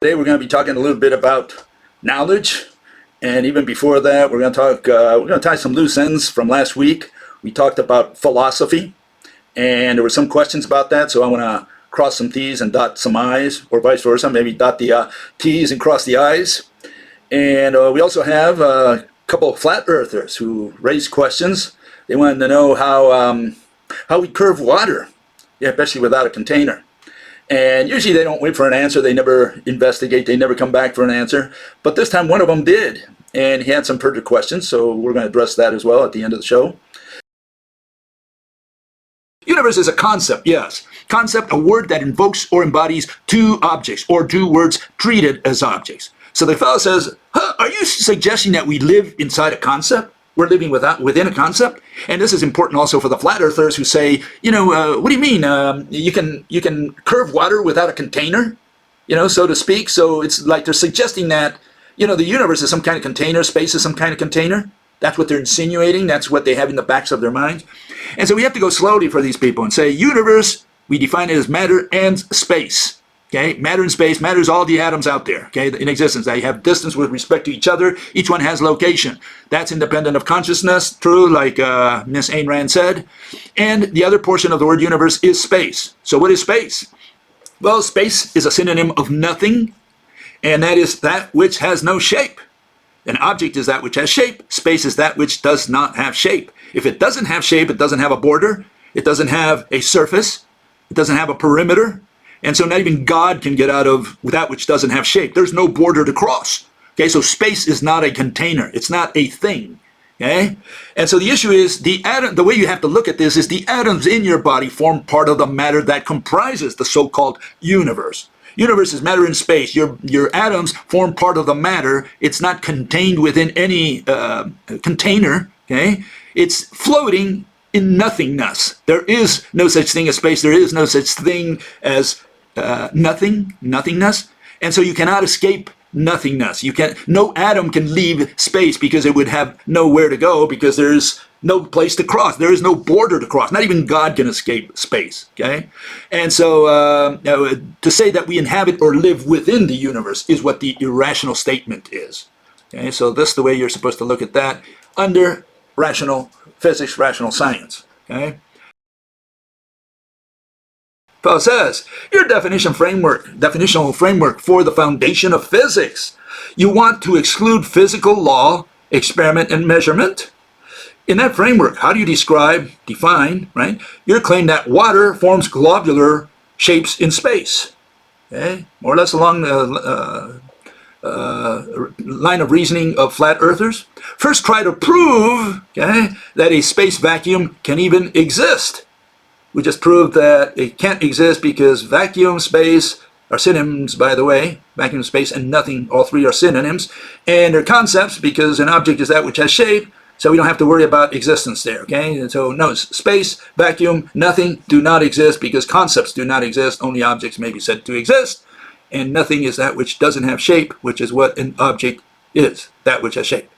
Today we're going to be talking a little bit about knowledge, and even before that we're going to tie some loose ends from last week. We talked about philosophy, and there were some questions about that, so I want to cross some T's and dot some I's, or vice versa, maybe dot the T's and cross the I's. And we also have a couple of flat earthers who raised questions. They wanted to know how we curve water, especially without a container. And usually they don't wait for an answer. They never investigate. They never come back for an answer. But this time one of them did. And he had some further questions. So we're going to address that as well at the end of the show. Universe is a concept, yes. Concept, a word that invokes or embodies two objects or two words treated as objects. So the fellow says, are you suggesting that we live inside a concept? We're living within a concept? And this is important also for the flat earthers who say, what do you mean? You can curve water without a container, so to speak. So it's like they're suggesting that, the universe is some kind of container, space is some kind of container. That's what they're insinuating. That's what they have in the backs of their minds. And so we have to go slowly for these people and say, universe, we define it as matter and space. Okay, matter and space. Matter is all the atoms out there, okay, in existence. They have distance with respect to each other. Each one has location. That's independent of consciousness, true, like Miss Ayn Rand said. And the other portion of the word universe is space. So what is space? Well, space is a synonym of nothing, and that is that which has no shape. An object is that which has shape. Space is that which does not have shape. If it doesn't have shape, it doesn't have a border. It doesn't have a surface. It doesn't have a perimeter. And so not even God can get out of that which doesn't have shape. There's no border to cross. Okay, so space is not a container. It's not a thing. Okay? And so the issue is, the way you have to look at this is the atoms in your body form part of the matter that comprises the so-called universe. Universe is matter and space. Your atoms form part of the matter. It's not contained within any container. Okay? It's floating in nothingness. There is no such thing as space. There is no such thing as nothingness. And so you cannot escape nothingness. No atom can leave space because it would have nowhere to go, because there's no place to cross. There is no border to cross. Not even God can escape space. Okay? And so to say that we inhabit or live within the universe is what the irrational statement is. Okay? So that's the way you're supposed to look at that under rational physics, rational science. Okay? Paul says, your definitional framework for the foundation of physics. You want to exclude physical law, experiment, and measurement? In that framework, how do you define, right, your claim that water forms globular shapes in space? Okay? More or less along the line of reasoning of flat earthers. First, try to prove, okay, that a space vacuum can even exist. We just proved that it can't exist because vacuum, space are synonyms, by the way. Vacuum, space, and nothing, all three are synonyms. And they're concepts because an object is that which has shape, so we don't have to worry about existence there, okay? And so no, space, vacuum, nothing do not exist because concepts do not exist. Only objects may be said to exist. And nothing is that which doesn't have shape, which is what an object is, that which has shape.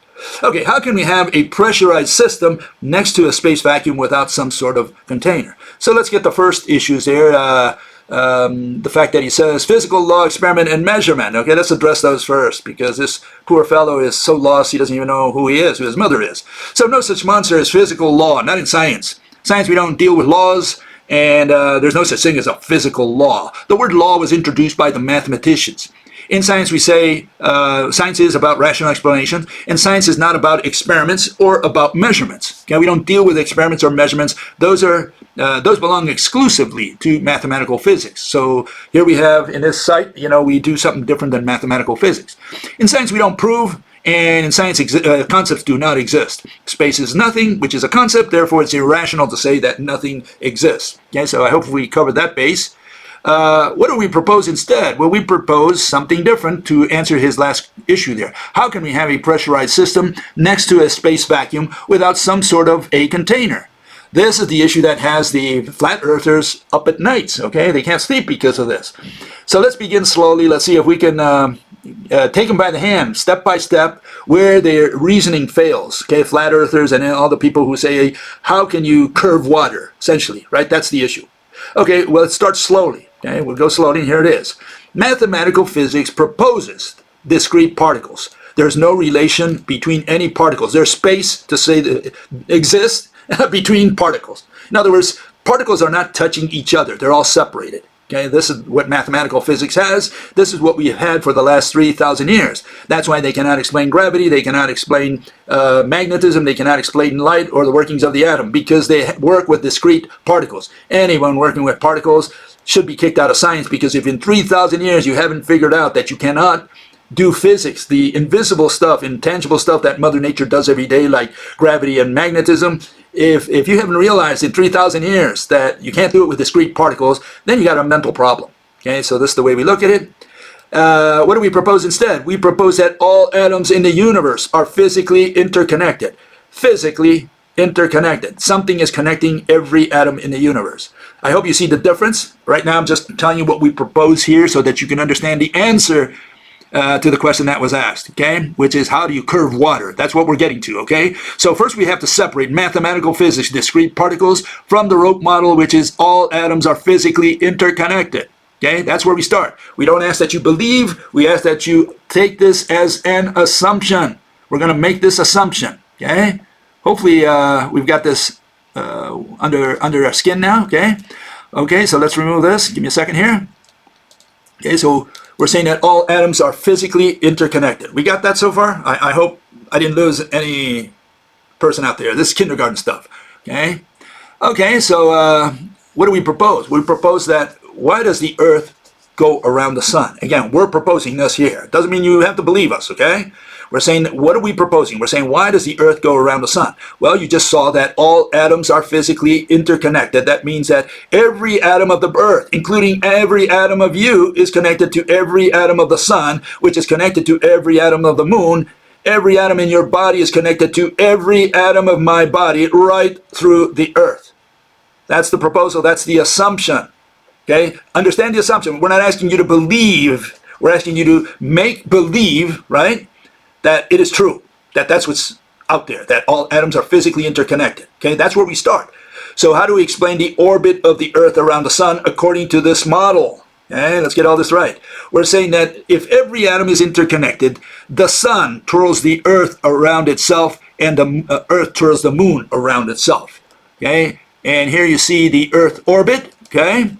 Okay, how can we have a pressurized system next to a space vacuum without some sort of container? So let's get the first issues here. The fact that he says physical law, experiment, and measurement. Okay, let's address those first, because this poor fellow is so lost he doesn't even know who he is, who his mother is. So no such monster as physical law, not in science. Science, we don't deal with laws. And there's no such thing as a physical law. The word law was introduced by the mathematicians. In science, we say science is about rational explanations, and science is not about experiments or about measurements. Okay, we don't deal with experiments or measurements. Those belong exclusively to mathematical physics. So here we have in this site, we do something different than mathematical physics. In science, we don't prove. And in science, concepts do not exist. Space is nothing, which is a concept. Therefore, it's irrational to say that nothing exists. Okay, so I hope we covered that base. What do we propose instead? Well, we propose something different to answer his last issue there. How can we have a pressurized system next to a space vacuum without some sort of a container? This is the issue that has the flat earthers up at nights. Okay, they can't sleep because of this. So let's begin slowly. Let's see if we can take them by the hand, step by step, where their reasoning fails. Okay, flat earthers and all the people who say, how can you curve water, essentially, right? That's the issue. Okay, well, let's start slowly. Okay, we'll go slowly, and here it is. Mathematical physics proposes discrete particles. There's no relation between any particles. There's space to say that exists between particles. In other words, particles are not touching each other. They're all separated. Okay, this is what mathematical physics has. This is what we have had for the last 3,000 years. That's why they cannot explain gravity, they cannot explain magnetism, they cannot explain light or the workings of the atom, because they work with discrete particles. Anyone working with particles should be kicked out of science, because if in 3,000 years you haven't figured out that you cannot do physics, the invisible stuff, intangible stuff that Mother Nature does every day, like gravity and magnetism, if you haven't realized in 3,000 years that you can't do it with discrete particles, then you got a mental problem. Okay, so this is the way we look at it. What do we propose instead? We propose that all atoms in the universe are physically interconnected. Physically interconnected. Something is connecting every atom in the universe. I hope you see the difference. Right now I'm just telling you what we propose here so that you can understand the answer to the question that was asked, okay? Which is, how do you curve water? That's what we're getting to, okay? So first we have to separate mathematical physics, discrete particles, from the rope model, which is all atoms are physically interconnected. Okay, that's where we start. We don't ask that you believe, we ask that you take this as an assumption. We're going to make this assumption, okay? Hopefully we've got this under our skin now, okay? Okay, so let's remove this. Give me a second here. Okay, so we're saying that all atoms are physically interconnected. We got that so far? I hope I didn't lose any person out there. This is kindergarten stuff, okay? Okay, so what do we propose? We propose that, why does the Earth go around the sun? Again, we're proposing this here. It doesn't mean you have to believe us, okay? We're saying, what are we proposing? We're saying, why does the Earth go around the sun? Well, you just saw that all atoms are physically interconnected. That means that every atom of the Earth, including every atom of you, is connected to every atom of the sun, which is connected to every atom of the moon. Every atom in your body is connected to every atom of my body right through the Earth. That's the proposal. That's the assumption. Okay? Understand the assumption. We're not asking you to believe. We're asking you to make believe, right, that it is true, that that's what's out there, that all atoms are physically interconnected. Okay, that's where we start. So how do we explain the orbit of the Earth around the sun according to this model? Okay, let's get all this right. We're saying that if every atom is interconnected, the sun twirls the Earth around itself, and the Earth twirls the moon around itself. Okay, and here you see the Earth orbit, okay,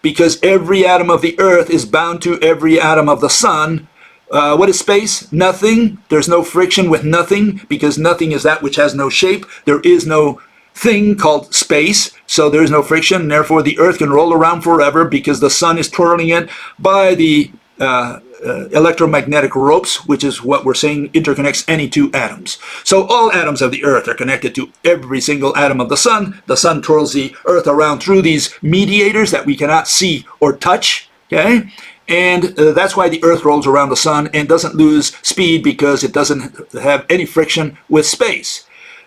because every atom of the Earth is bound to every atom of the sun. What is space? Nothing. There's no friction with nothing, because nothing is that which has no shape. There is no thing called space, so there is no friction, and therefore the Earth can roll around forever because the sun is twirling it by the electromagnetic ropes, which is what we're saying interconnects any two atoms. So all atoms of the Earth are connected to every single atom of the sun. The sun twirls the Earth around through these mediators that we cannot see or touch, okay? And that's why the Earth rolls around the sun and doesn't lose speed, because it doesn't have any friction with space.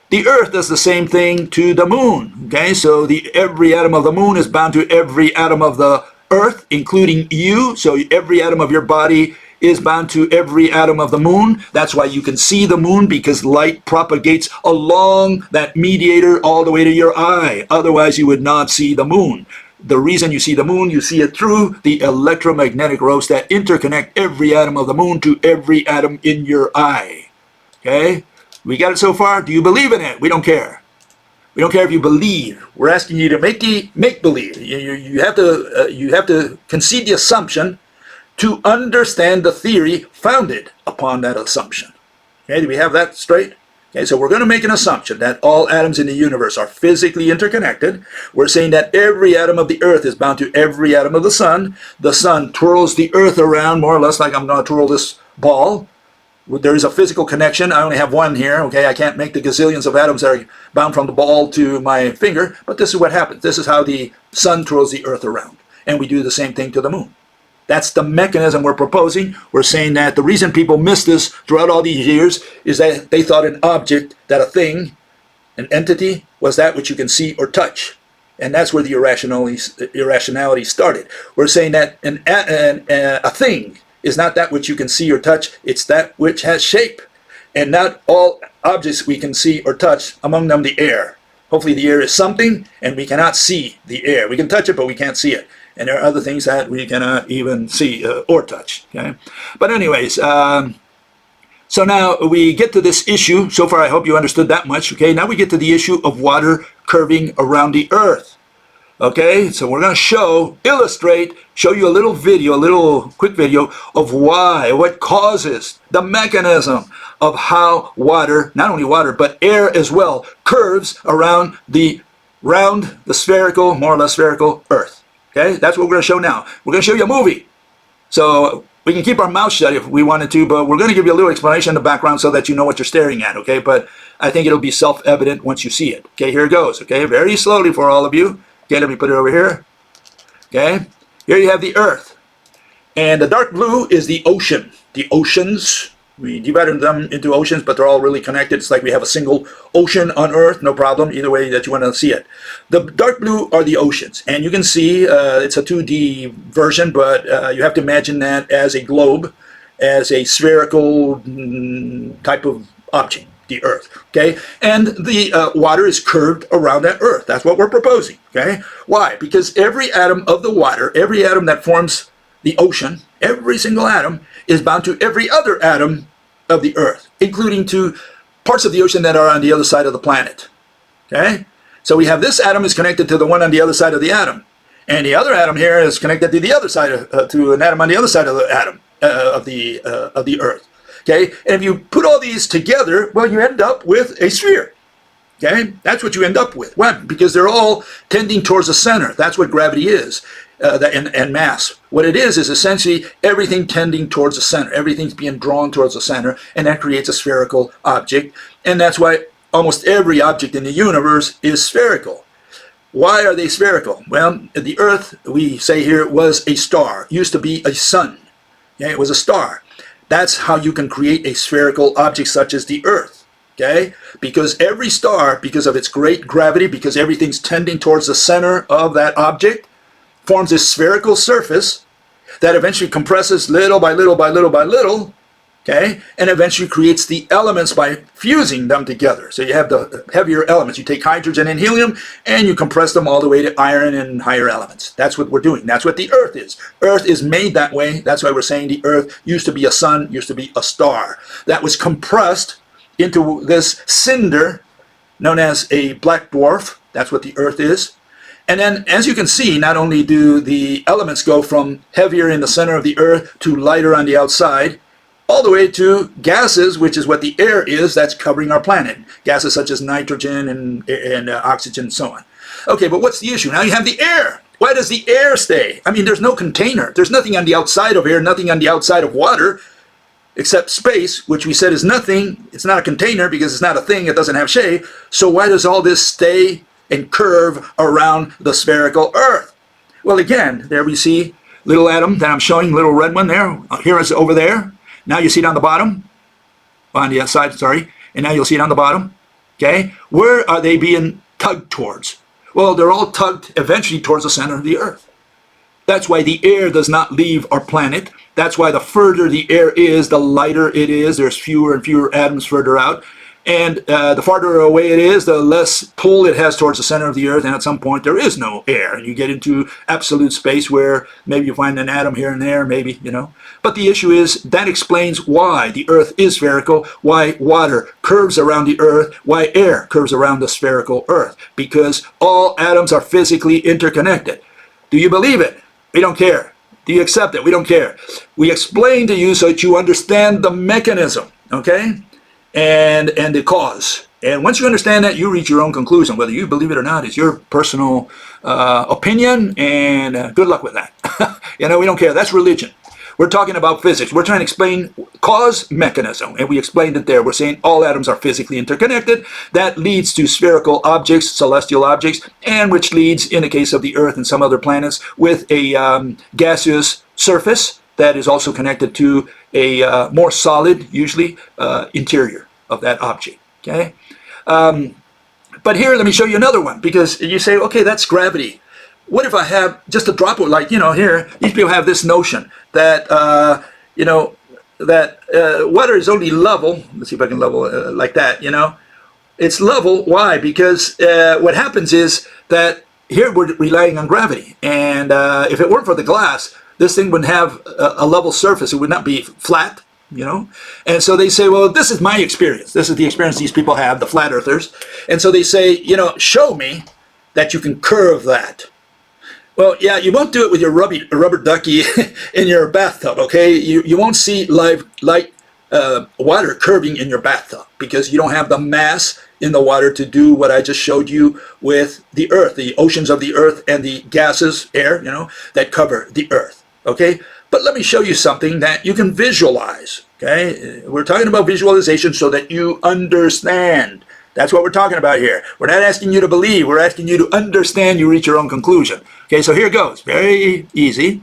The Earth does the same thing to the moon. Okay, so every atom of the moon is bound to every atom of the Earth, including you. So every atom of your body is bound to every atom of the moon. That's why you can see the moon, because light propagates along that mediator all the way to your eye. Otherwise, you would not see the moon. The reason you see the moon, you see it through the electromagnetic ropes that interconnect every atom of the moon to every atom in your eye. Okay? We got it so far? Do you believe in it? We don't care. We don't care if you believe. We're asking you to make believe. You have to concede the assumption to understand the theory founded upon that assumption. Okay? Do we have that straight? Okay, so we're going to make an assumption that all atoms in the universe are physically interconnected. We're saying that every atom of the Earth is bound to every atom of the sun. The sun twirls the Earth around more or less like I'm going to twirl this ball. There is a physical connection. I only have one here. Okay, I can't make the gazillions of atoms that are bound from the ball to my finger, but this is what happens. This is how the sun twirls the Earth around. And we do the same thing to the moon. That's the mechanism we're proposing. We're saying that the reason people missed this throughout all these years is that they thought an object, that a thing, an entity, was that which you can see or touch. And that's where the irrationality started. We're saying that a thing is not that which you can see or touch. It's that which has shape. And not all objects we can see or touch, among them the air. Hopefully the air is something, and we cannot see the air. We can touch it, but we can't see it. And there are other things that we cannot even see or touch. Okay, but anyways, so now we get to this issue. So far, I hope you understood that much. Okay, now we get to the issue of water curving around the earth. Okay, so we're going to show you a little video, a little quick video of why, what causes, the mechanism of how water, not only water, but air as well, curves around the spherical, more or less spherical earth. Okay, that's what we're going to show now. We're going to show you a movie. So we can keep our mouth shut if we wanted to, but we're going to give you a little explanation in the background so that you know what you're staring at, okay? But I think it'll be self-evident once you see it. Okay, here it goes, okay? Very slowly for all of you. Okay, let me put it over here. Okay, here you have the earth. And the dark blue is the ocean. The oceans, we divided them into oceans, but they're all really connected. It's like we have a single ocean on earth, no problem, either way that you want to see it. The dark blue are the oceans. And you can see it's a 2D version, but you have to imagine that as a globe, as a spherical type of object. The earth, okay? And the water is curved around that earth. That's what we're proposing, okay? Why? Because every atom of the water, every atom that forms the ocean, every single atom is bound to every other atom of the earth, including to parts of the ocean that are on the other side of the planet, okay? So we have this atom is connected to the one on the other side of the atom, and the other atom here is connected to the other side to an atom on the other side of the atom of the earth. Okay, and if you put all these together, well, you end up with a sphere. Okay, that's what you end up with. Why? Because they're all tending towards the center. That's what gravity is, and mass. What it is essentially everything tending towards the center. Everything's being drawn towards the center, and that creates a spherical object. And that's why almost every object in the universe is spherical. Why are they spherical? Well, the Earth, we say here, was a star. It used to be a sun. Okay, it was a star. That's how you can create a spherical object such as the Earth, okay? Because every star, because of its great gravity, because everything's tending towards the center of that object, forms a spherical surface that eventually compresses little by little by little by little, okay? And eventually creates the elements by fusing them together. So you have the heavier elements. You take hydrogen and helium, and you compress them all the way to iron and higher elements. That's what we're doing. That's what the Earth is. Earth is made that way. That's why we're saying the Earth used to be a sun, used to be a star. That was compressed into this cinder known as a black dwarf. That's what the Earth is. And then, as you can see, not only do the elements go from heavier in the center of the Earth to lighter on the outside, all the way to gases, which is what the air is that's covering our planet. Gases such as nitrogen and oxygen and so on. Okay, but what's the issue? Now you have the air. Why does the air stay? I mean, there's no container. There's nothing on the outside of air, nothing on the outside of water, except space, which we said is nothing. It's not a container because it's not a thing. It doesn't have shape. So why does all this stay and curve around the spherical Earth? Well, again, there we see little atom that I'm showing, little red one there. Here is over there. Now you see it on the bottom, on the side, sorry, and now you'll see it on the bottom, okay? Where are they being tugged towards? Well, they're all tugged eventually towards the center of the Earth. That's why the air does not leave our planet. That's why the further the air is, the lighter it is. There's fewer and fewer atoms further out. And the farther away it is, the less pull it has towards the center of the Earth, and at some point there is no air. And you get into absolute space where maybe you find an atom here and there, maybe, you know. But the issue is that explains why the Earth is spherical, why water curves around the Earth, why air curves around the spherical Earth. Because all atoms are physically interconnected. Do you believe it? We don't care. Do you accept it? We don't care. We explain to you so that you understand the mechanism, okay? And the cause. And once you understand that, you reach your own conclusion. Whether you believe it or not is your personal opinion, and good luck with that. You know, we don't care. That's religion. We're talking about physics. We're trying to explain cause mechanism, and we explained it there. We're saying all atoms are physically interconnected. That leads to spherical objects, celestial objects, and which leads, in the case of the Earth and some other planets, with a gaseous surface that is also connected to a more solid, usually, interior of that object. Okay? But here, let me show you another one, because you say, okay, that's gravity. What if I have just a droplet, like, you know, here, these people have this notion that, you know, that water is only level. Let's see if I can level like that, you know. It's level. Why? Because what happens is that here we're relying on gravity. And if it weren't for the glass, this thing wouldn't have a level surface. It would not be flat, you know. And so they say, well, this is my experience. This is the experience these people have, the flat earthers. And so they say, you know, show me that you can curve that. Well, yeah, you won't do it with your rubber ducky in your bathtub, okay? You won't see light water curving in your bathtub because you don't have the mass in the water to do what I just showed you with the earth, the oceans of the earth and the gases, air, you know, that cover the earth, okay? But let me show you something that you can visualize, okay? We're talking about visualization so that you understand. That's what we're talking about here. We're not asking you to believe. We're asking you to understand. You reach your own conclusion. Okay, so here it goes. Very easy.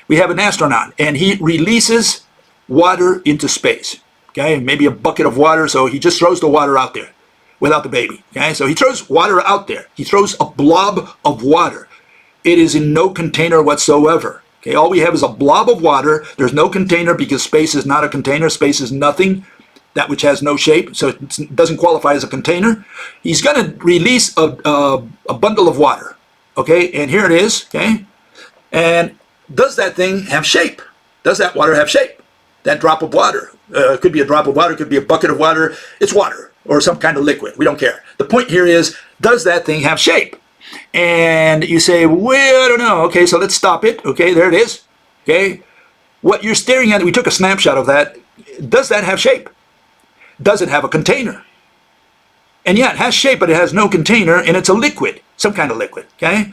We have an astronaut, and he releases water into space. Okay, maybe a bucket of water, so he just throws the water out there without the baby. Okay, so he throws water out there. He throws a blob of water. It is in no container whatsoever. Okay, all we have is a blob of water. There's no container because space is not a container. Space is nothing. That which has no shape, so it doesn't qualify as a container. He's going to release a bundle of water, okay? And here it is, okay? And does that thing have shape? Does that water have shape? That drop of water. It could be a drop of water, it could be a bucket of water. It's water or some kind of liquid. We don't care. The point here is, does that thing have shape? And you say, well, I don't know. Okay, so let's stop it. Okay, there it is. Okay? What you're staring at, we took a snapshot of that. Does that have shape? Does it have a container? And yeah, it has shape, but it has no container, and it's a liquid, some kind of liquid, okay?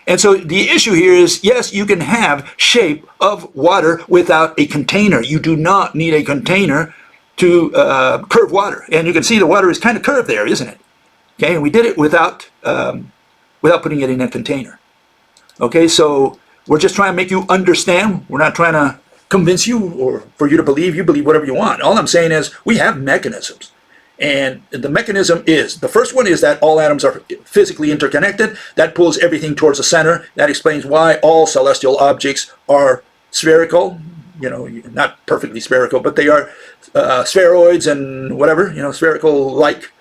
And so the issue here is, yes, you can have shape of water without a container. You do not need a container to curve water. And you can see the water is kind of curved there, isn't it? Okay, and we did it without putting it in a container. Okay, so we're just trying to make you understand. We're not trying to convince you or for you to believe. You believe whatever you want. All I'm saying is we have mechanisms. And the mechanism is, the first one is that all atoms are physically interconnected. That pulls everything towards the center. That explains why all celestial objects are spherical. You know, not perfectly spherical, but they are spheroids and whatever, you know, spherical-like.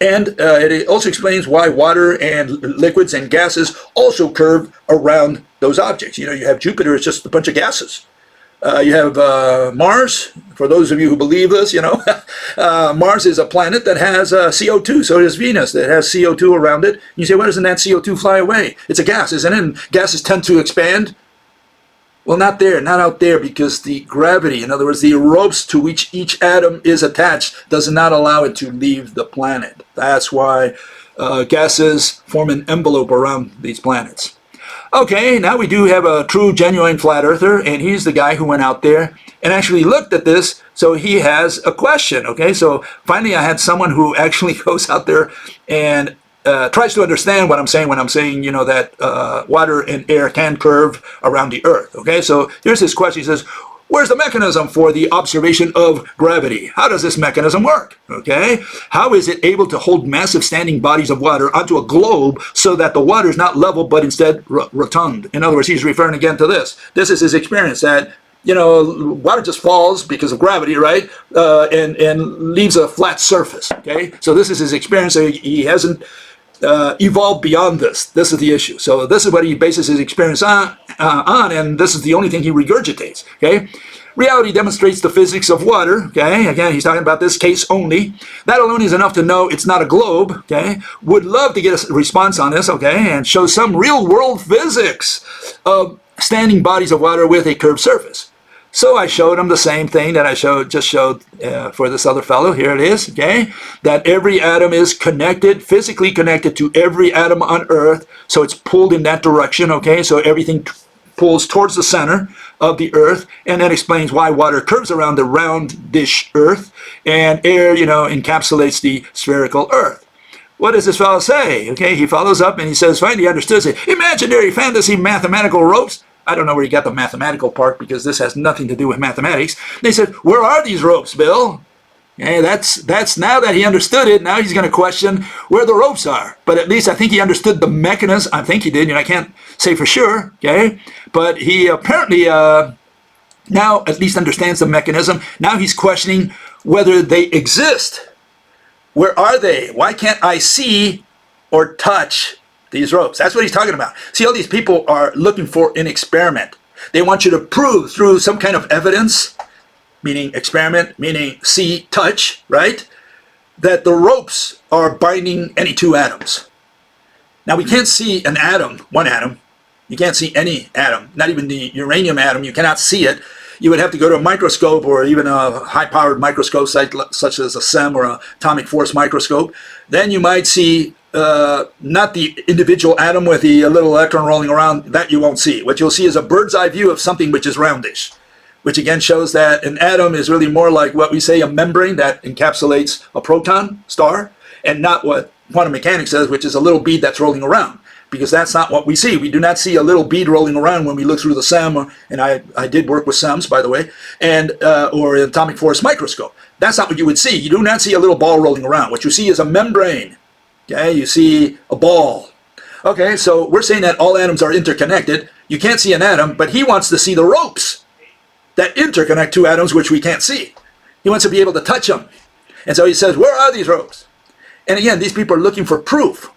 And it also explains why water and liquids and gases also curve around those objects. You know, you have Jupiter, it's just a bunch of gases. You have Mars, for those of you who believe this, you know, Mars is a planet that has CO2, so does Venus, that has CO2 around it. You say, why doesn't that CO2 fly away? It's a gas, isn't it? And gases tend to expand. Well, not there, not out there, because the gravity, in other words, the ropes to which each atom is attached, does not allow it to leave the planet. That's why gases form an envelope around these planets. Okay, now we do have a true, genuine flat earther, and he's the guy who went out there and actually looked at this, so he has a question, okay? So finally I had someone who actually goes out there and tries to understand what I'm saying when I'm saying, you know, that water and air can curve around the earth, okay? So here's his question. He says, where's the mechanism for the observation of gravity? How does this mechanism work? Okay? How is it able to hold massive standing bodies of water onto a globe so that the water is not level but instead rotund? In other words, he's referring again to this. This is his experience that, you know, water just falls because of gravity, right? And leaves a flat surface, okay? So this is his experience. So he hasn't evolved beyond this. This is the issue. So this is what he bases his experience on, and this is the only thing he regurgitates, okay? Reality demonstrates the physics of water, okay? Again, he's talking about this case only. That alone is enough to know it's not a globe, okay? Would love to get a response on this, okay? And show some real-world physics of standing bodies of water with a curved surface. So I showed him the same thing that I just showed for this other fellow. Here it is, okay? That every atom is connected, physically connected to every atom on Earth. So it's pulled in that direction, okay? So everything pulls towards the center of the Earth. And that explains why water curves around the round dish Earth. And air, you know, encapsulates the spherical Earth. What does this fellow say? Okay, he follows up and he says, finally understood, imaginary fantasy mathematical ropes. I don't know where he got the mathematical part because this has nothing to do with mathematics. They said, where are these ropes, Bill? Okay, that's now that he understood it, now he's going to question where the ropes are. But at least I think he understood the mechanism. I think he did, I can't say for sure, okay? But he apparently now at least understands the mechanism. Now he's questioning whether they exist. Where are they? Why can't I see or touch these ropes. That's what he's talking about. See, all these people are looking for an experiment. They want you to prove through some kind of evidence, meaning experiment, meaning see, touch, right, that the ropes are binding any two atoms. Now, we can't see an atom, one atom. You can't see any atom, not even the uranium atom. You cannot see it. You would have to go to a microscope or even a high-powered microscope such as a SEM or an atomic force microscope. Then you might see not the individual atom with the little electron rolling around. That you won't see. What you'll see is a bird's eye view of something which is roundish, which again shows that an atom is really more like what we say a membrane that encapsulates a proton star, and not what quantum mechanics says, which is a little bead that's rolling around. Because that's not what we see. We do not see a little bead rolling around when we look through the SEM, and I did work with SEMs, by the way, and or an atomic force microscope. That's not what you would see. You do not see a little ball rolling around. What you see is a membrane. Okay, you see a ball. Okay, so we're saying that all atoms are interconnected. You can't see an atom, but he wants to see the ropes that interconnect two atoms, which we can't see. He wants to be able to touch them. And so he says, where are these ropes? And again, these people are looking for proof.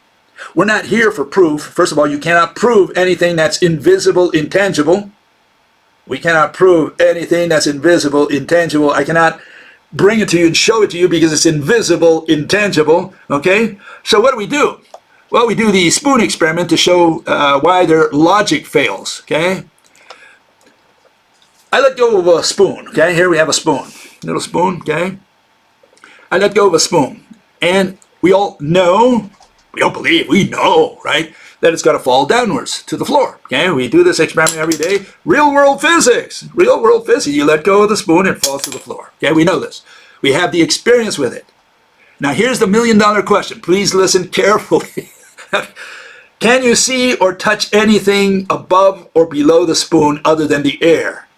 We're not here for proof. First of all, you cannot prove anything that's invisible, intangible. We cannot prove anything that's invisible, intangible. I cannot bring it to you and show it to you because it's invisible, intangible. Okay? So what do? Well, we do the spoon experiment to show why their logic fails. Okay? I let go of a spoon. Okay? Here we have a spoon. Little spoon. Okay? I let go of a spoon. And we all know, we don't believe, we know, right, that it's going to fall downwards to the floor. Okay, we do this experiment every day. Real world physics. Real world physics. You let go of the spoon, it falls to the floor. Okay, we know this. We have the experience with it. Now here's the million-dollar question. Please listen carefully. Can you see or touch anything above or below the spoon other than the air?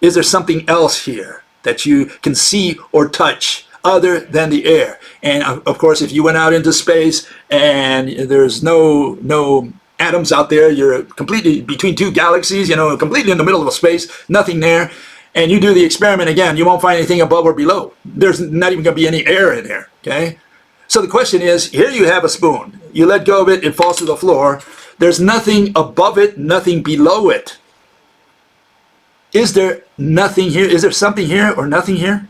Is there something else here that you can see or touch other than the air? And of course, if you went out into space and there's no atoms out there, you're completely between two galaxies, completely in the middle of space, nothing there, and you do the experiment again, you won't find anything above or below. There's not even going to be any air in there, okay? So the question is, here you have a spoon. You let go of it, it falls to the floor. There's nothing above it, nothing below it. Is there nothing here? Is there something here or nothing here?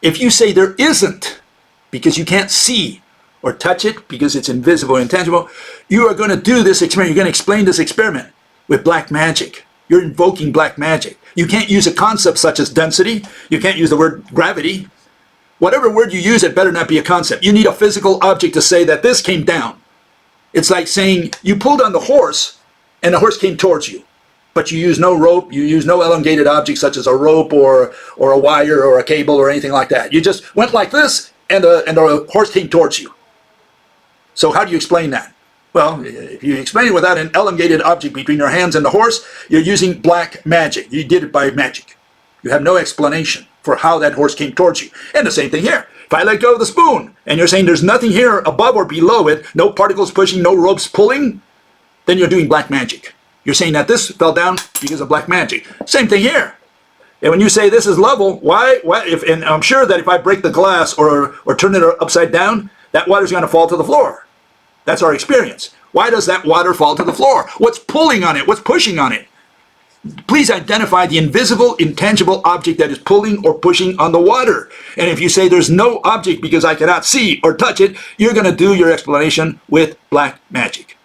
If you say there isn't, because you can't see or touch it, because it's invisible, intangible, you are going to do this experiment. You're going to explain this experiment with black magic. You're invoking black magic. You can't use a concept such as density. You can't use the word gravity. Whatever word you use, it better not be a concept. You need a physical object to say that this came down. It's like saying you pulled on the horse and the horse came towards you. But you use no rope, you use no elongated object such as a rope or a wire or a cable or anything like that. You just went like this and the horse came towards you. So how do you explain that? Well, if you explain it without an elongated object between your hands and the horse, you're using black magic. You did it by magic. You have no explanation for how that horse came towards you. And the same thing here. If I let go of the spoon and you're saying there's nothing here above or below it, no particles pushing, no ropes pulling, then you're doing black magic. You're saying that this fell down because of black magic. Same thing here. And when you say this is level, why and I'm sure that if I break the glass or turn it upside down, that water's going to fall to the floor. That's our experience. Why does that water fall to the floor? What's pulling on it? What's pushing on it? Please identify the invisible, intangible object that is pulling or pushing on the water. And if you say there's no object because I cannot see or touch it, you're going to do your explanation with black magic.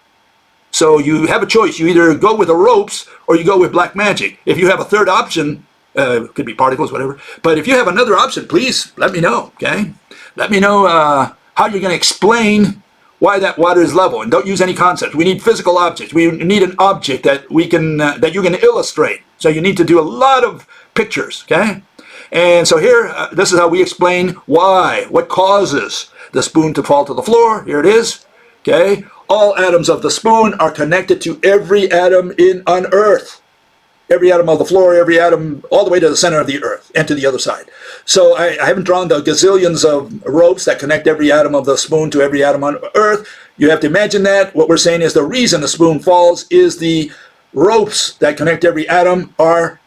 So you have a choice. You either go with the ropes or you go with black magic. If you have a third option, could be particles, whatever. But if you have another option, please let me know, okay? Let me know how you're going to explain why that water is level. And don't use any concepts. We need physical objects. We need an object that we can that you can illustrate. So you need to do a lot of pictures, okay? And so here, this is how we explain why, what causes the spoon to fall to the floor. Here it is, okay? All atoms of the spoon are connected to every atom on Earth. Every atom of the floor, every atom, all the way to the center of the Earth and to the other side. So I haven't drawn the gazillions of ropes that connect every atom of the spoon to every atom on Earth. You have to imagine that. What we're saying is the reason the spoon falls is the ropes that connect every atom are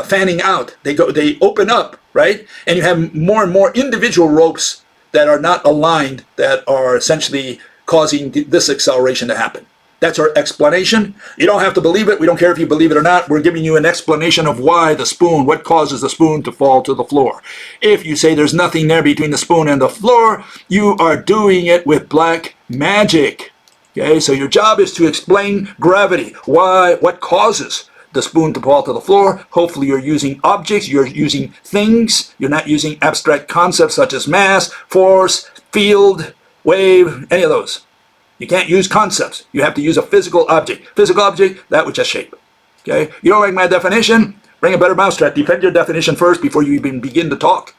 fanning out. They open up, right? And you have more and more individual ropes that are not aligned, that are essentially causing this acceleration to happen. That's our explanation. You don't have to believe it. We don't care if you believe it or not. We're giving you an explanation of why the spoon, what causes the spoon to fall to the floor. If you say there's nothing there between the spoon and the floor, you are doing it with black magic. Okay, so your job is to explain gravity. Why, what causes the spoon to fall to the floor. Hopefully you're using objects, you're using things. You're not using abstract concepts such as mass, force, field, wave, any of those. You can't use concepts. You have to use a physical object. Physical object, that which has shape. Okay? You don't like my definition? Bring a better mousetrap. Defend your definition first before you even begin to talk.